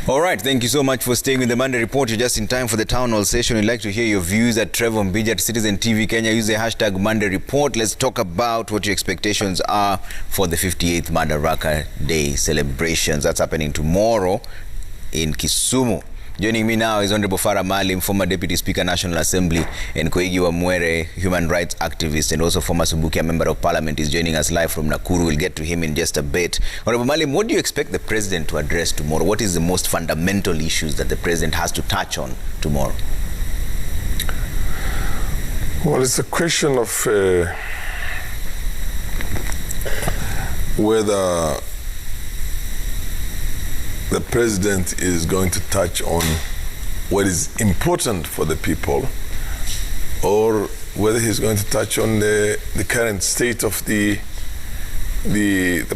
All right, thank you so much for staying with the Monday Report. You're just in time for the town hall session. We'd like to hear your views at Trevor Mbija at Citizen TV Kenya. Use the hashtag Monday Report. Let's talk about what your expectations are for the 58th Madaraka Day celebrations. That's happening tomorrow in Kisumu. Joining me now is Honorable Farah Maalim, former Deputy Speaker, National Assembly, and Koigi Wamwere, human rights activist, and also former Subukia Member of Parliament, is joining us live from Nakuru. We'll get to him in just a bit. Honorable Maalim, what do you expect the President to address tomorrow? What is the most fundamental issues that the President has to touch on tomorrow? Well, it's a question of whether the President is going to touch on what is important for the people, or whether he's going to touch on the current state of the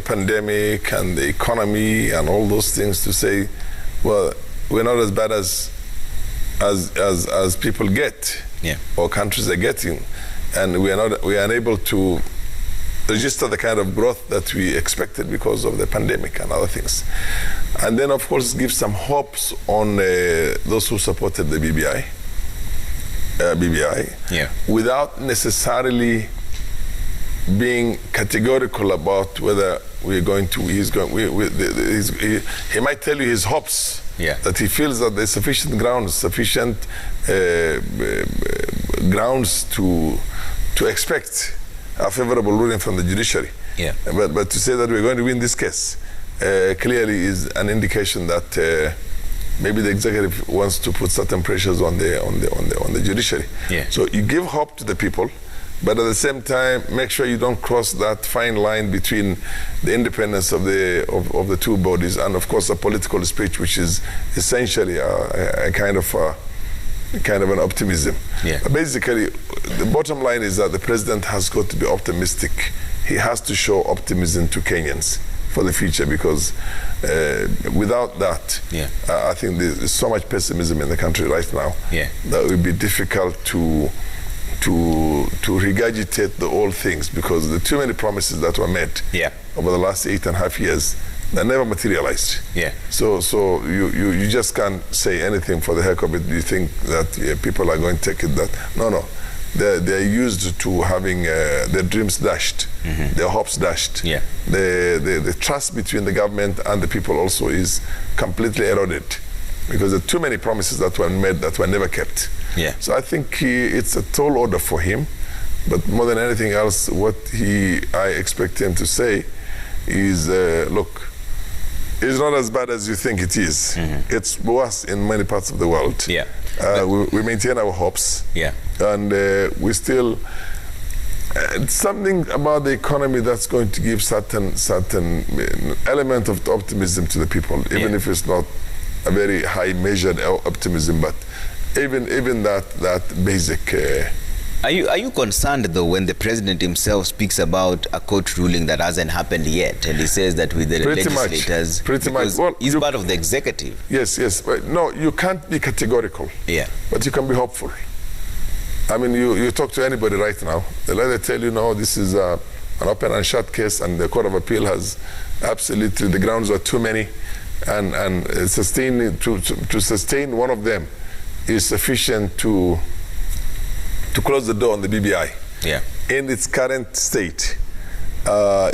pandemic and the economy and all those things, to say, well, we're not as bad as people get, or countries are getting, and we are unable to register the kind of growth that we expected because of the pandemic and other things. And then, of course, give some hopes on those who supported the BBI, without necessarily being categorical about whether we're going to. He might tell you his hopes, that he feels that there's sufficient grounds to expect a favorable ruling from the judiciary. But to say that we're going to win this case clearly is an indication that maybe the executive wants to put certain pressures on the judiciary. So you give hope to the people, but at the same time make sure you don't cross that fine line between the independence of the two bodies and, of course, a political speech, which is essentially a kind of an optimism. Basically, the bottom line is that the President has got to be optimistic. He has to show optimism to Kenyans for the future, because without that, I think there's so much pessimism in the country right now that it would be difficult to regurgitate the old things, because there are too many promises that were made over the last 8.5 years that never materialized. So you just can't say anything for the heck of it. You think that people are going to take it that no, they're used to having their dreams dashed, their hopes dashed. The trust between the government and the people also is completely eroded, because there are too many promises that were made that were never kept. So I think it's a tall order for him, but more than anything else, what I expect him to say is, look, it's not as bad as you think it is. It's worse in many parts of the world. We maintain our hopes, and we still. It's something about the economy that's going to give certain element of optimism to the people, even if it's not a very high measured optimism, but even that basic. Are you concerned, though, when the President himself speaks about a court ruling that hasn't happened yet, and he says that with the legislators, well, he's part of the executive? Yes. But no, you can't be categorical. But you can be hopeful. I mean, you talk to anybody right now, they'll either tell you, no, this is an open and shut case, and the Court of Appeal has absolutely, the grounds are too many, and to sustain one of them is sufficient to close the door on the BBI in its current state. That's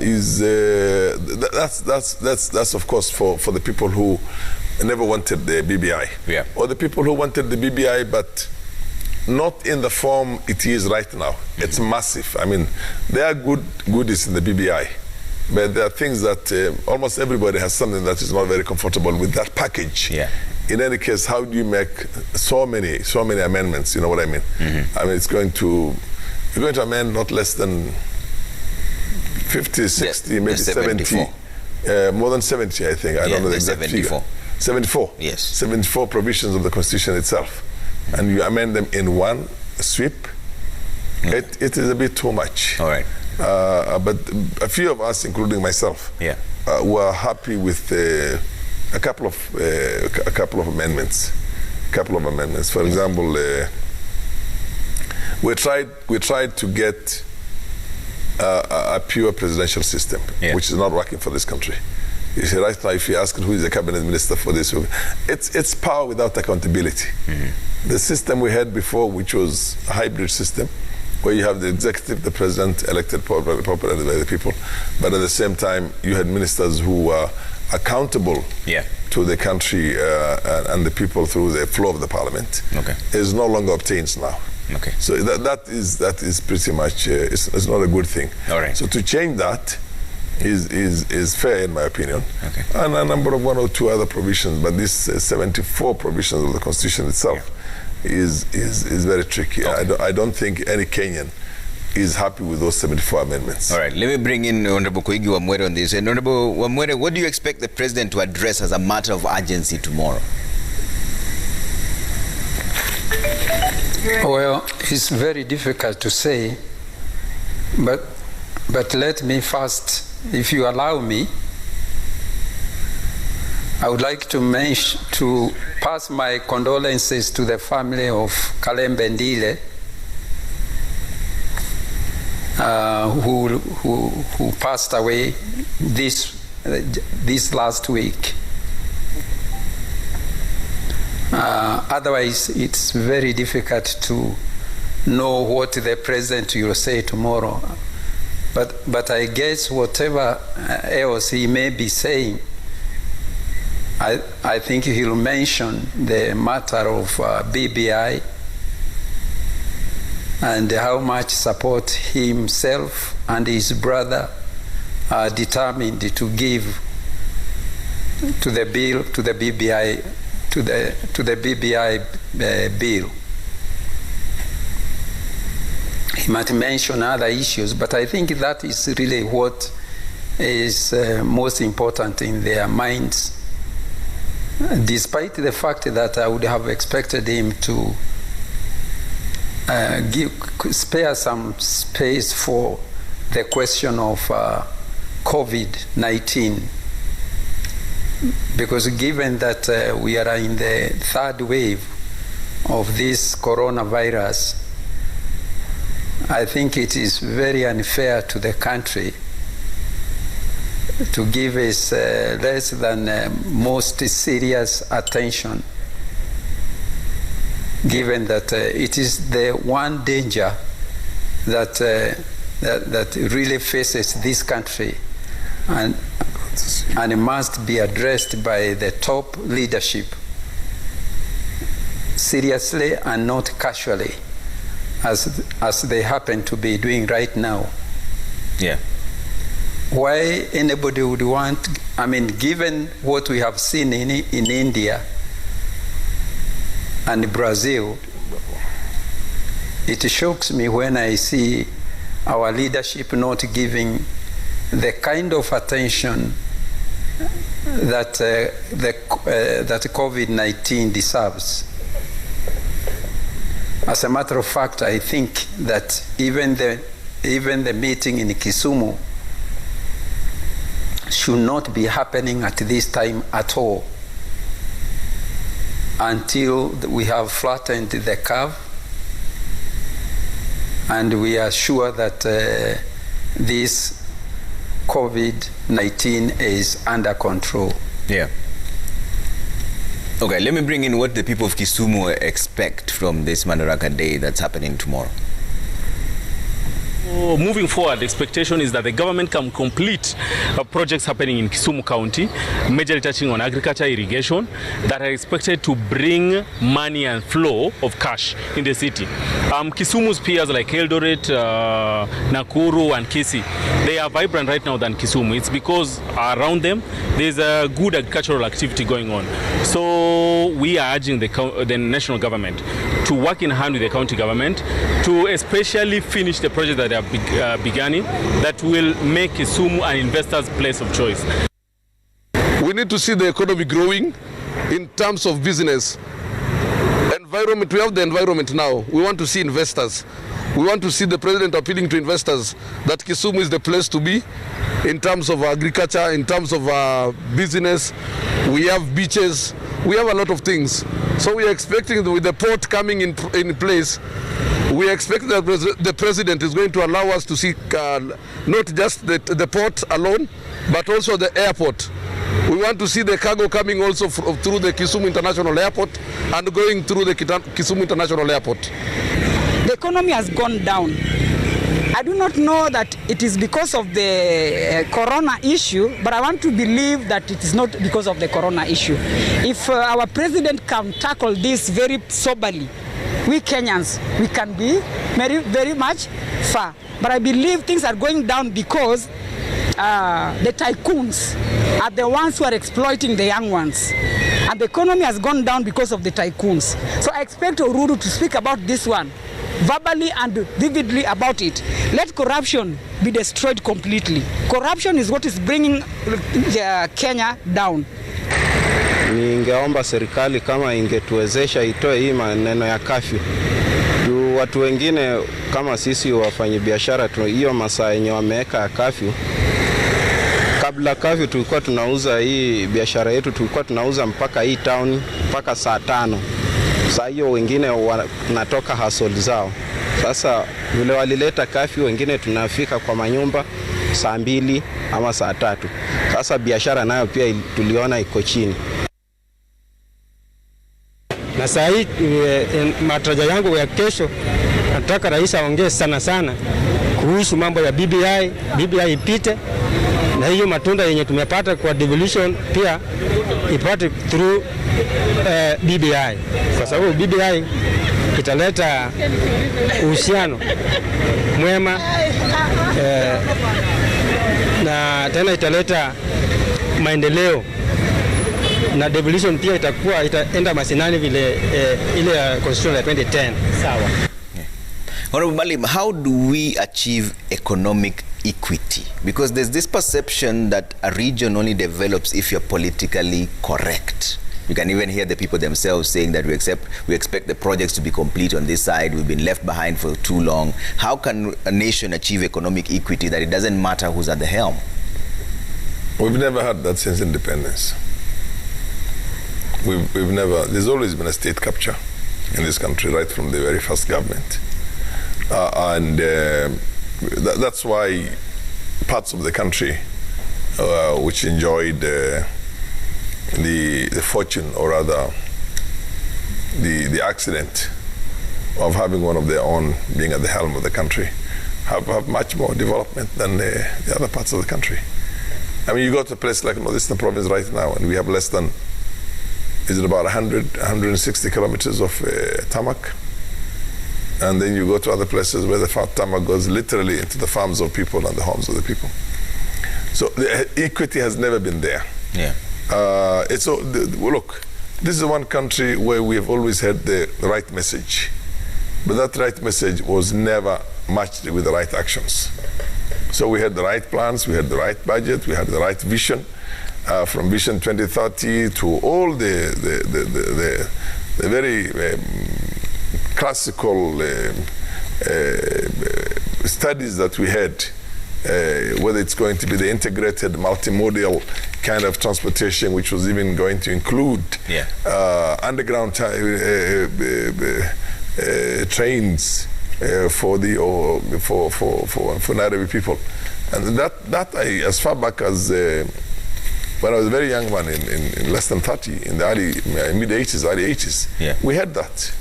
of course for the people who never wanted the BBI, or the people who wanted the BBI but not in the form it is right now. It's massive. I mean, there are goodies in the BBI, but there are things that almost everybody has something that is not very comfortable with that package. In any case, how do you make so many amendments? You know what I mean? I mean, you're going to amend not less than 50, 60, maybe 70. More than 70, I think. I don't know the exact 74. Figure. 74? Yes. 74 provisions of the Constitution itself. And you amend them in one sweep. It is a bit too much. All right. But a few of us, including myself, were happy with a couple of amendments. For example, we tried to get a pure presidential system, which is not working for this country. You see, right now, if you ask who is the cabinet minister for this, it's power without accountability. The system we had before, which was a hybrid system, where you have the executive, the president, elected popularly by the people, but at the same time, you had ministers who were accountable to the country and the people through the flow of the parliament, is no longer obtains now. So that is pretty much, it's not a good thing. So to change that is fair in my opinion. And a number of 1 or 2 other provisions, but this 74 provisions of the Constitution itself is very tricky. I don't think any Kenyan is happy with those 74 amendments. All right, let me bring in Honorable Koigi Wamwere on this. And Honorable Wamwere, what do you expect the president to address as a matter of urgency tomorrow? Well, it's very difficult to say, but let me first, if you allow me, I would like to pass my condolences to the family of Kalembe Ndile, who passed away this last week. Otherwise, it's very difficult to know what the president will say tomorrow. But I guess whatever else he may be saying, I think he'll mention the matter of BBI and how much support himself and his brother are determined to give to the bill, to the BBI, to the BBI bill. He might mention other issues, but I think that is really what is most important in their minds, despite the fact that I would have expected him to spare some space for the question of COVID-19, because given that we are in the 3rd wave of this coronavirus, I think it is very unfair to the country to give us less than most serious attention, given that it is the one danger that really faces this country and must be addressed by the top leadership seriously and not casually, as they happen to be doing right now. Why anybody would want, I mean, given what we have seen in India and Brazil, it shocks me when I see our leadership not giving the kind of attention that that COVID-19 deserves. As a matter of fact, I think that even the meeting in Kisumu should not be happening at this time at all, until we have flattened the curve and we are sure that this COVID-19 is under control. Okay, let me bring in what the people of Kisumu expect from this Madaraka Day that's happening tomorrow. Moving forward, the expectation is that the government can complete projects happening in Kisumu County, majorly touching on agriculture, irrigation, that are expected to bring money and flow of cash in the city. Kisumu's peers like Eldoret, Nakuru and Kisii, they are vibrant right now than Kisumu. It's because around them there's a good agricultural activity going on. So we are urging the national government to work in hand with the county government to especially finish the project that they have beginning, that will make Kisumu an investor's place of choice. We need to see the economy growing in terms of business. Environment, we have the environment now. We want to see investors. We want to see the president appealing to investors that Kisumu is the place to be in terms of agriculture, in terms of business. We have beaches. We have a lot of things. So we are expecting, with the port coming in place, we expect that the president is going to allow us to see not just the port alone, but also the airport. We want to see the cargo coming also through the Kisumu International Airport and going through the Kisumu International Airport. The economy has gone down. I do not know that it is because of the corona issue, but I want to believe that it is not because of the corona issue. If our president can tackle this very soberly, we Kenyans, we can be very, very much far. But I believe things are going down because the tycoons are the ones who are exploiting the young ones. And the economy has gone down because of the tycoons. So I expect Uhuru to speak about this one verbally and vividly about it. Let corruption be destroyed completely. Corruption is what is bringing Kenya down. Ningeomba serikali kama ingetuwezesha itoe hii maneno ya kafyu. Watu wengine kama sisi wafanyabiashara hiyo masaa yenye wameweka ya kafyu. Kabla kafyu tulikuwa tunauza hii biashara yetu tulikuwa tunauza mpaka hii town mpaka saa 5. Saa hiyo wengine wanatoka hustle zao. Sasa vile walileta kafyu wengine tunafika kwa manyumba saa 2 ama saa 3. Sasa biashara nayo pia tuliona iko chini. Na saa hii matarajio yangu ya kesho nataka rais aongee sana kuhusu mambo ya BBI ipite, na hiyo matunda yenye tumepata kwa devolution pia ipate through BBI, kwa sababu BBI italeta uhusiano mwema na tena italeta maendeleo, na devolution pia itaenda masinani vile ile constitution ya 2010. Sawa. Honorable Malim, how do we achieve economic equity? Because there's this perception that a region only develops if you're politically correct. You can even hear the people themselves saying that we expect the projects to be complete on this side. We've been left behind for too long. How can a nation achieve economic equity that it doesn't matter who's at the helm? We've never had that since independence. We've never, there's always been a state capture in this country right from the very first government. That's why parts of the country which enjoyed the fortune, or rather the accident of having one of their own being at the helm of the country, have much more development than the other parts of the country. I mean, you go to a place like Northeastern Province right now, and we have less than, is it about 160 kilometers of tarmac? And then you go to other places where the tarmac goes literally into the farms of people and the homes of the people. So the equity has never been there. Yeah. Look, this is one country where we have always had the right message, but that right message was never matched with the right actions. So we had the right plans, we had the right budget, we had the right vision, from Vision 2030 to all the very classical studies that we had, whether it's going to be the integrated multimodal kind of transportation, which was even going to include underground trains for Nairobi people. And that as far back as when I was a very young man, in less than 30, in the mid-80s, early 80s, we had that.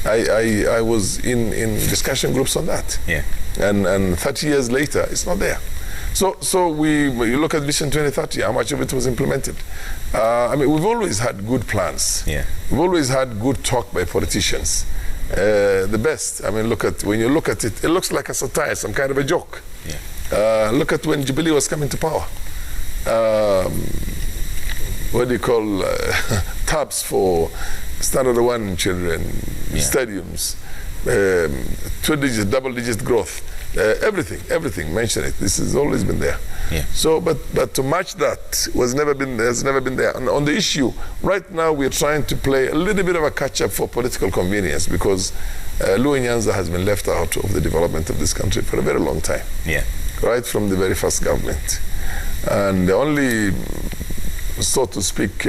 I was in discussion groups on that. Yeah. And 30 years later, it's not there. So you look at Vision 2030, how much of it was implemented? I mean, we've always had good plans. Yeah. We've always had good talk by politicians. The best. I mean, when you look at it, it looks like a satire, some kind of a joke. Yeah. Look at when Jubilee was coming to power. What do you call tabs for Standard 1 children, stadiums, double-digit growth, everything. Mention it. This has always been there. Yeah. So, but to match that has never been there. And on the issue, right now we're trying to play a little bit of a catch-up for political convenience, because Luo Nyanza has been left out of the development of this country for a very long time. Yeah. Right from the very first government. And the only, so to speak,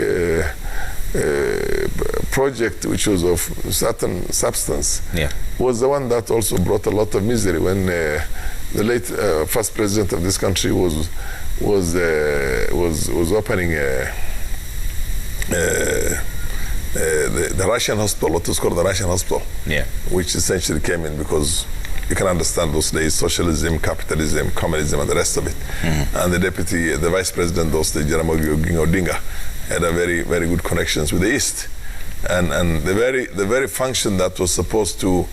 project which was of certain substance was the one that also brought a lot of misery when the late first president of this country was was opening the Russian hospital, what was called the Russian hospital, which essentially came in because you can understand those days, socialism, capitalism, communism, and the rest of it. And the vice president those days, Jaramogi Oginga Odinga, had a very, very good connections with the East. And the very function that was supposed to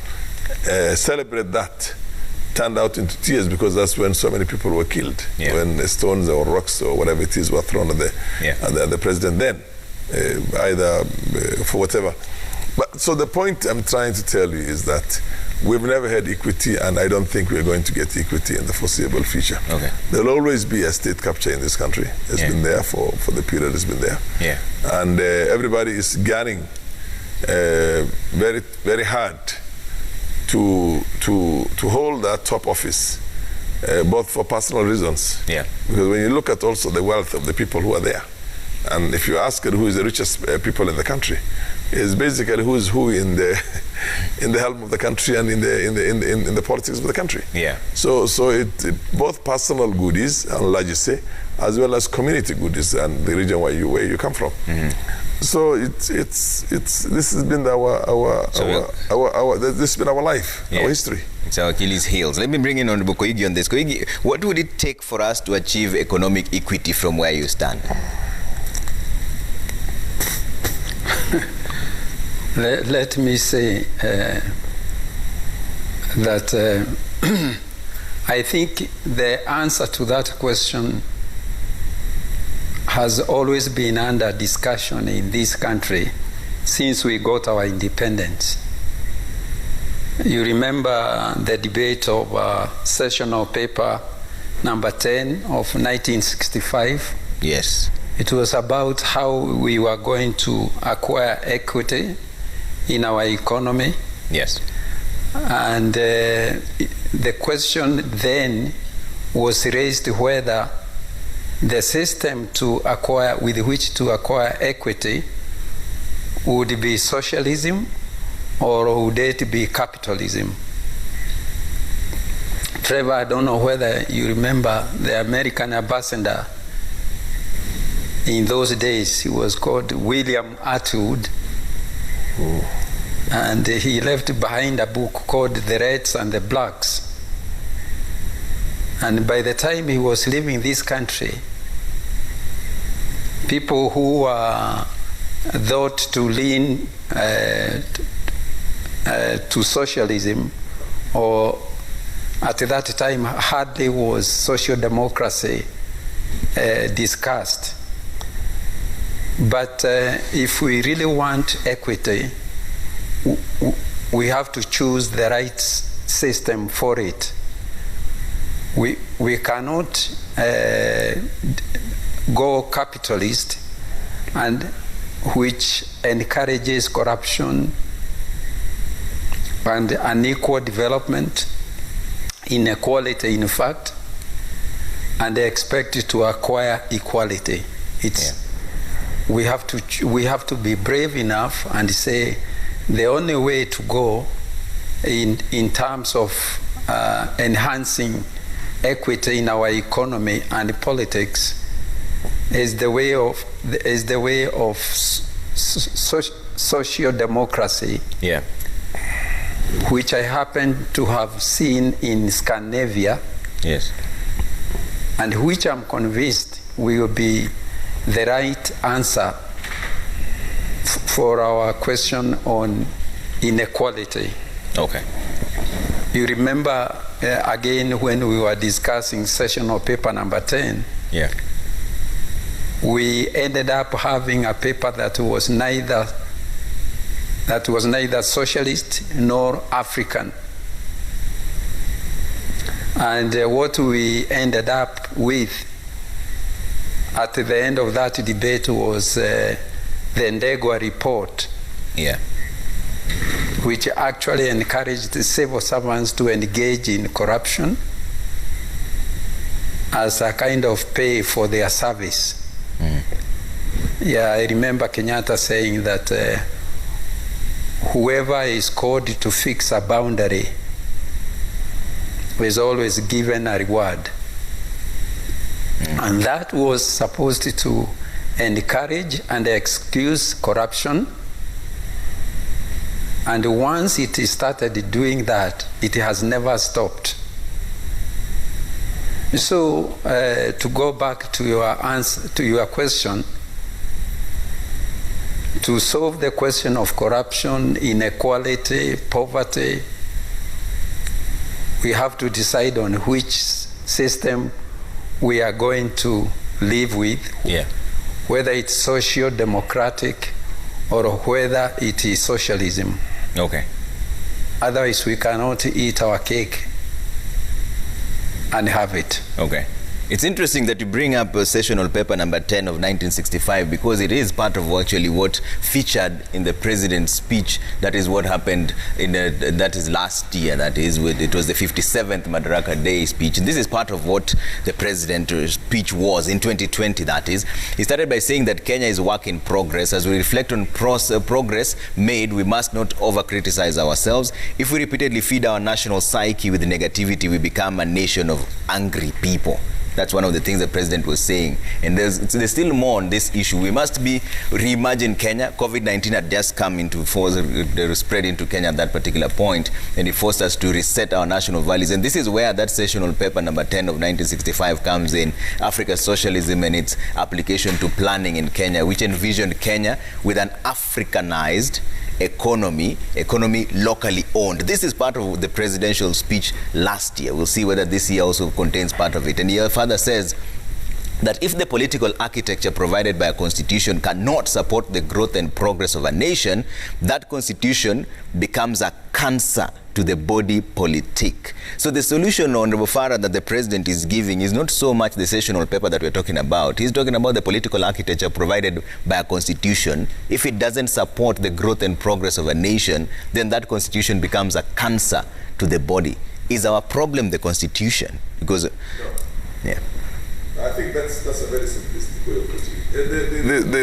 celebrate that turned out into tears, because that's when so many people were killed, when stones or rocks or whatever it is were thrown at the president then, either for whatever. But so the point I'm trying to tell you is that we've never had equity, and I don't think we're going to get equity in the foreseeable future. There'll always be a state capture in this country. It's been there for the period it's been there. And everybody is gunning very, very hard to hold that top office, both for personal reasons. Because when you look at also the wealth of the people who are there, and if you ask who is the richest people in the country, it's basically who is who in the helm of the country and in the politics of the country. So it both personal goodies and legacy, as well as community goodies and the region where you come from. So this has been this has been our life, our history. It's our Achilles' heels. Let me bring in Honorable Koigi on this. Koigi, what would it take for us to achieve economic equity from where you stand? Let me say that I think the answer to that question has always been under discussion in this country since we got our independence. You remember the debate of sessional paper number 10 of 1965? Yes. It was about how we were going to acquire equity in our economy. Yes. And the question then was raised whether the system with which to acquire equity would be socialism or would it be capitalism. Trevor, I don't know whether you remember the American ambassador in those days. He was called William Atwood. And he left behind a book called The Reds and the Blacks. And by the time he was leaving this country, people who were thought to lean to socialism, or at that time hardly was social democracy discussed. But if we really want equity, we have to choose the right system for it. We cannot go capitalist, and which encourages corruption and unequal development, inequality in fact, and expect to acquire equality. We have to be brave enough and say the only way to go in terms of enhancing equity in our economy and politics is the way of social democracy, which I happen to have seen in Scandinavia, and which I'm convinced will be the right answer for our question on inequality. You remember again when we were discussing sessional paper number 10, we ended up having a paper that was neither socialist nor African. And what we ended up with at the end of that debate was the Ndegwa report, which actually encouraged the civil servants to engage in corruption as a kind of pay for their service. I remember Kenyatta saying that whoever is called to fix a boundary is always given a reward. And that was supposed to encourage and excuse corruption. And once it started doing that, it has never stopped. So, to go back to your answer, to your question, to solve the question of corruption, inequality, poverty, we have to decide on which system we are going to live with, whether it's socio-democratic or whether it is socialism. Okay. Otherwise, we cannot eat our cake and have it. Okay. It's interesting that you bring up sessional paper number 10 of 1965 because it is part of actually what featured in the president's speech. That is what happened in that is last year. That is, it was the 57th Madaraka Day speech. And this is part of what the president's speech was in 2020. That is, he started by saying that Kenya is a work in progress. As we reflect on progress made, we must not over-criticize ourselves. If we repeatedly feed our national psyche with negativity, we become a nation of angry people. That's one of the things the president was saying. And there's still more on this issue. We must reimagine Kenya. COVID-19 had just come into force, spread into Kenya at that particular point, and it forced us to reset our national values. And this is where that sessional paper number 10 of 1965 comes in, Africa's socialism and its application to planning in Kenya, which envisioned Kenya with an Africanized economy locally owned. This is part of the presidential speech last year. We'll see whether this year also contains part of it. And he further says that if the political architecture provided by a constitution cannot support the growth and progress of a nation, that constitution becomes a cancer to the body politic. So the solution, Honorable Farah, that the president is giving is not so much the sessional paper that we're talking about. He's talking about the political architecture provided by a constitution. If it doesn't support the growth and progress of a nation, then that constitution becomes a cancer to the body. Is our problem the constitution? Because, yeah. I think that's a very simplistic way of putting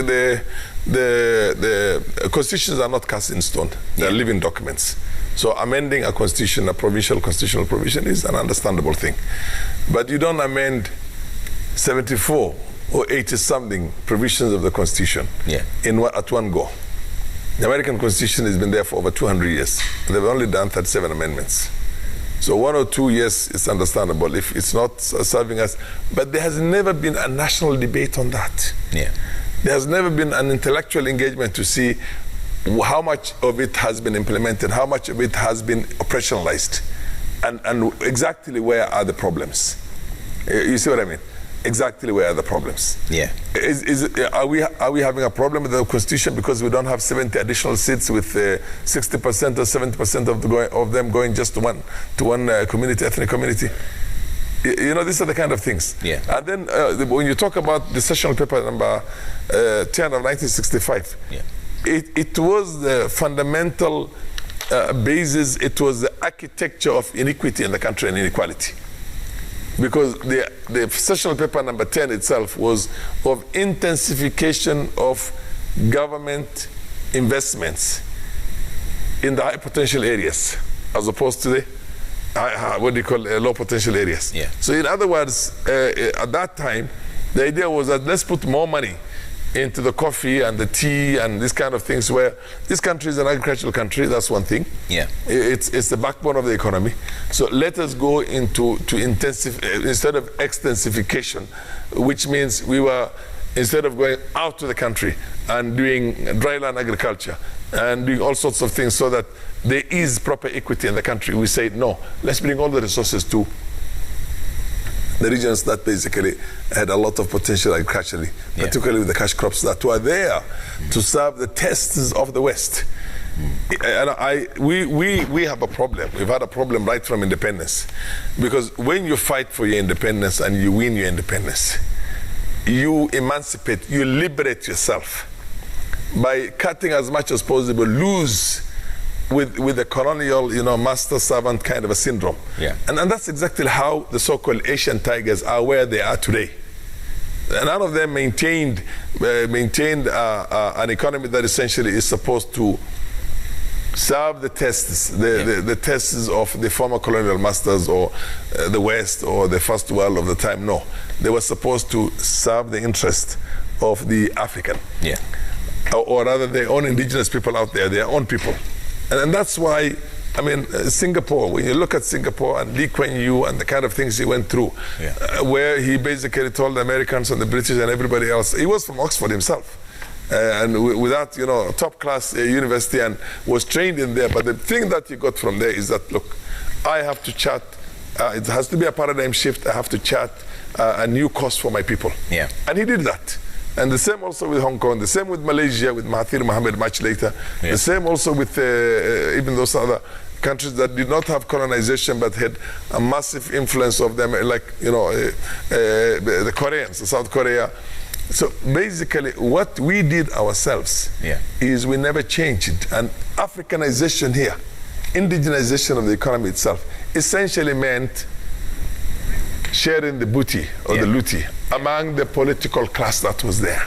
it. The constitutions are not cast in stone. They are living documents. So amending a constitution, a provincial constitutional provision, is an understandable thing. But you don't amend 74 or 80-something provisions of the constitution at one go. The American Constitution has been there for over 200 years. They've only done 37 amendments. So 1 or 2 years is understandable if it's not serving us. But there has never been a national debate on that. Yeah. There has never been an intellectual engagement to see how much of it has been implemented, how much of it has been operationalized, and exactly where are the problems. You see what I mean? Exactly where are the problems. Yeah. Are we having a problem with the constitution because we don't have 70 additional seats with 60% or 70% of them going just to one community, ethnic community? You know, these are the kind of things. Yeah. And then when you talk about the sessional paper number 10 of 1965, it was the fundamental basis, it was the architecture of inequity in the country and inequality. Because the sessional paper number 10 itself was of intensification of government investments in the high potential areas as opposed to the low potential areas. Yeah. So in other words, at that time, the idea was that let's put more money into the coffee and the tea and these kind of things, where this country is an agricultural country. That's one thing. Yeah. It's the backbone of the economy. So let us go into instead of extensification, which means we were, instead of going out to the country and doing dryland agriculture and doing all sorts of things so that there is proper equity in the country, we say, no, let's bring all the resources to the regions that basically had a lot of potential agriculturally, particularly with the cash crops that were there to serve the tastes of the West. And we have a problem. We've had a problem right from independence. Because when you fight for your independence and you win your independence, you emancipate, you liberate yourself by cutting as much as possible loose with the colonial, master-servant kind of a syndrome. Yeah. And that's exactly how the so-called Asian tigers are where they are today. None of them maintained an economy that essentially is supposed to serve the tests, the tests of the former colonial masters or the West or the first world of the time. No, they were supposed to serve the interest of the African. Yeah. Or rather their own indigenous people out there, their own people. And that's why, I mean, Singapore, when you look at Singapore and Lee Kuan Yew and the kind of things he went through, where he basically told the Americans and the British and everybody else, he was from Oxford himself. And without, you know, top-class university, and was trained in there. But the thing that he got from there is that, look, I have to chart, it has to be a paradigm shift. I have to chart a new course for my people. Yeah. And he did that. And the same also with Hong Kong, the same with Malaysia, with Mahathir Mohamad much later. Yeah. The same also with even those other countries that did not have colonization but had a massive influence of them, like, you know, the Koreans, South Korea. So basically what we did ourselves is we never changed it. And Africanization here, indigenization of the economy itself, essentially meant sharing the booty or the looty among the political class that was there.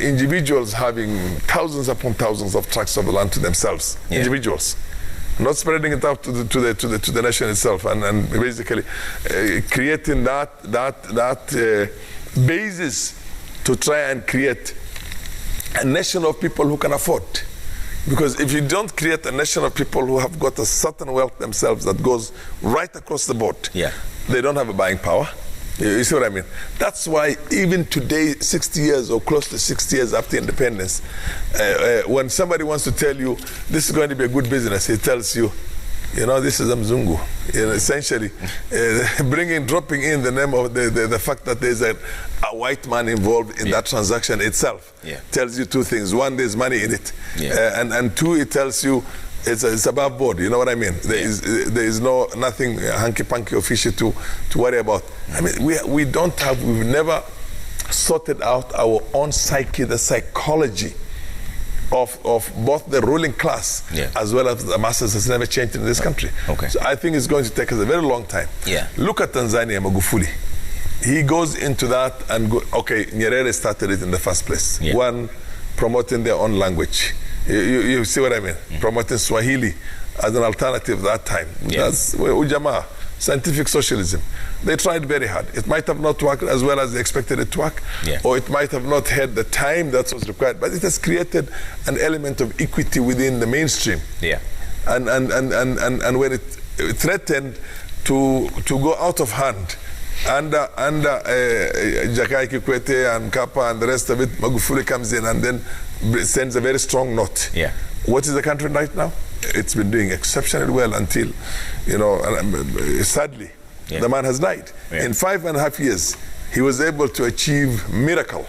Individuals having thousands upon thousands of tracts of land to themselves, individuals. Not spreading it out to the nation itself, and basically creating that basis to try and create a nation of people who can afford. Because if you don't create a nation of people who have got a certain wealth themselves that goes right across the board, they don't have a buying power. You see what I mean? That's why even today, 60 years or close to 60 years after independence, when somebody wants to tell you this is going to be a good business, he tells you, you know, this is a mzungu. You know, essentially, dropping in the name of the fact that there's a white man involved in that transaction itself tells you two things. One, there's money in it. And two, it tells you it's above board. You know what I mean? There is nothing hanky-panky or fishy to worry about. I mean, we've never sorted out our own psyche, the psychology of both the ruling class as well as the masses has never changed in this country. So I think it's going to take us a very long time. Look at Tanzania, Magufuli. He goes into that and Nyerere started it in the first place. One, promoting their own language. You see what I mean? Promoting Swahili as an alternative that time. That's Ujamaa, scientific socialism. They tried very hard. It might have not worked as well as they expected it to work, or it might have not had the time that was required, but it has created an element of equity within the mainstream. And when it threatened to go out of hand, under Jakaya Kikwete and Kappa and the rest of it, Magufuli comes in and then sends a very strong note. What is the country right now? It's been doing exceptionally well until, you know, sadly, the man has died. In 5.5 years, he was able to achieve a miracle.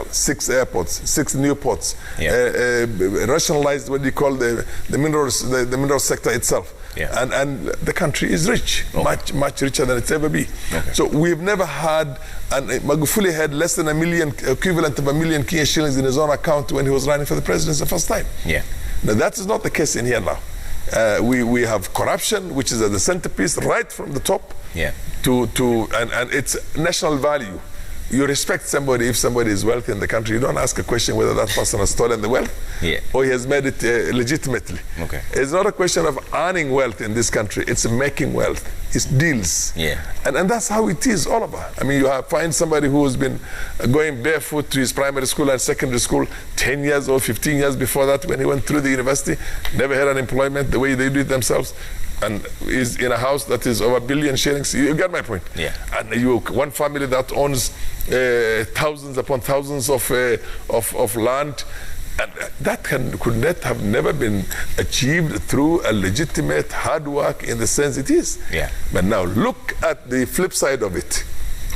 6 airports, 6 new ports, rationalized what you call the mineral sector itself. And the country is rich, much richer than it's ever been. So we've never had, and Magufuli had less than equivalent of 1 million Kenya shillings in his own account when he was running for the presidency the first time. Now that is not the case in here now. We have corruption, which is at the centerpiece, right from the top, and it's national value. You respect somebody if somebody is wealthy in the country. You don't ask a question whether that person has stolen the wealth or he has made it legitimately. It's not a question of earning wealth in this country. It's making wealth. It's deals. And that's how it is all over. I mean, you find somebody who has been going barefoot to his primary school and secondary school 10 years or 15 years before that when he went through the university, never had an employment the way they do it themselves, and is in a house that is over 1 billion shillings. You get my point. And one family that owns thousands upon thousands of land, and that could not have never been achieved through a legitimate hard work in the sense it is. But now look at the flip side of it.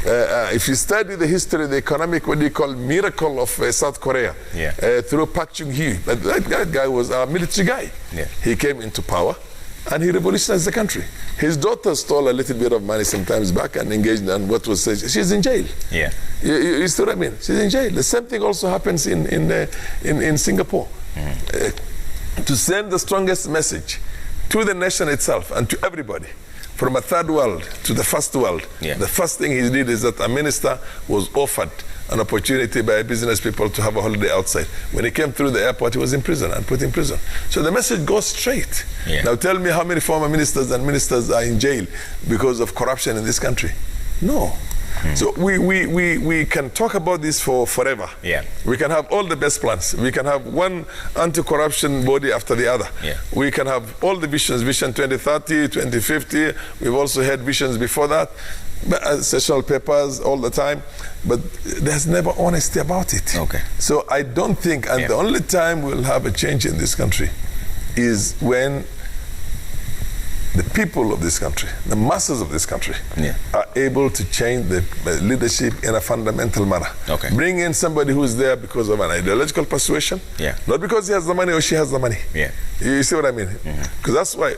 If you study the history, the economic, what do you call, miracle of South Korea, through Park Chung-hee, that guy was a military guy. He came into power and he revolutionized the country. His daughter stole a little bit of money sometimes back and engaged in what was said. She's in jail. You see what I mean? She's in jail. The same thing also happens in Singapore. To send the strongest message to the nation itself and to everybody, from a third world to the first world, the first thing he did is that a minister was offered an opportunity by business people to have a holiday outside. When he came through the airport, he was in prison and put in prison. So the message goes straight. Yeah. Now tell me how many former ministers and ministers are in jail because of corruption in this country? No. So we can talk about this for forever. Yeah. We can have all the best plans. We can have one anti-corruption body after the other. Yeah. We can have all the visions, Vision 2030, 2050. We've also had visions before that, sessional papers all the time, but there's never honesty about it. Okay. So I don't think, and the only time we'll have a change in this country is when the people of this country, the masses of this country, are able to change the leadership in a fundamental manner. Okay. Bring in somebody who's there because of an ideological persuasion, not because he has the money or she has the money. Yeah. You see what I mean? Because that's why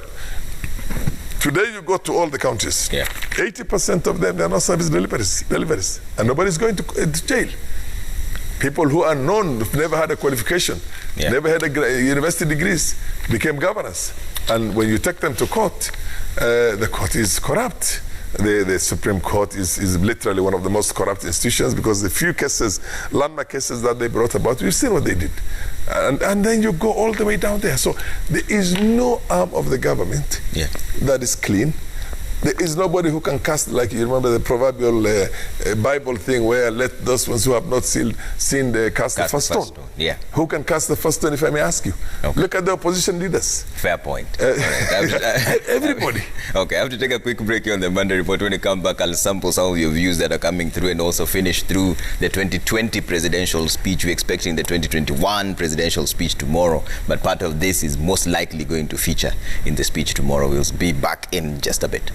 today you go to all the counties, 80% of them, they're not service deliveries, and nobody's going to jail. People who are known, never had a qualification, never had a university degrees, became governors. And when you take them to court, the court is corrupt. The Supreme Court is literally one of the most corrupt institutions because the few cases, landmark cases that they brought about, we've seen what they did. And then you go all the way down there. So there is no arm of the government that is clean. There is nobody who can cast, like you remember the proverbial Bible thing where let those ones who have not seen the cast the first stone. Yeah. Who can cast the first stone, if I may ask you? Okay. Look at the opposition leaders. Fair point. Everybody. Okay, I have to take a quick break here on the Monday Report. When we come back, I'll sample some of your views that are coming through and also finish through the 2020 presidential speech. We're expecting the 2021 presidential speech tomorrow, but part of this is most likely going to feature in the speech tomorrow. We'll be back in just a bit.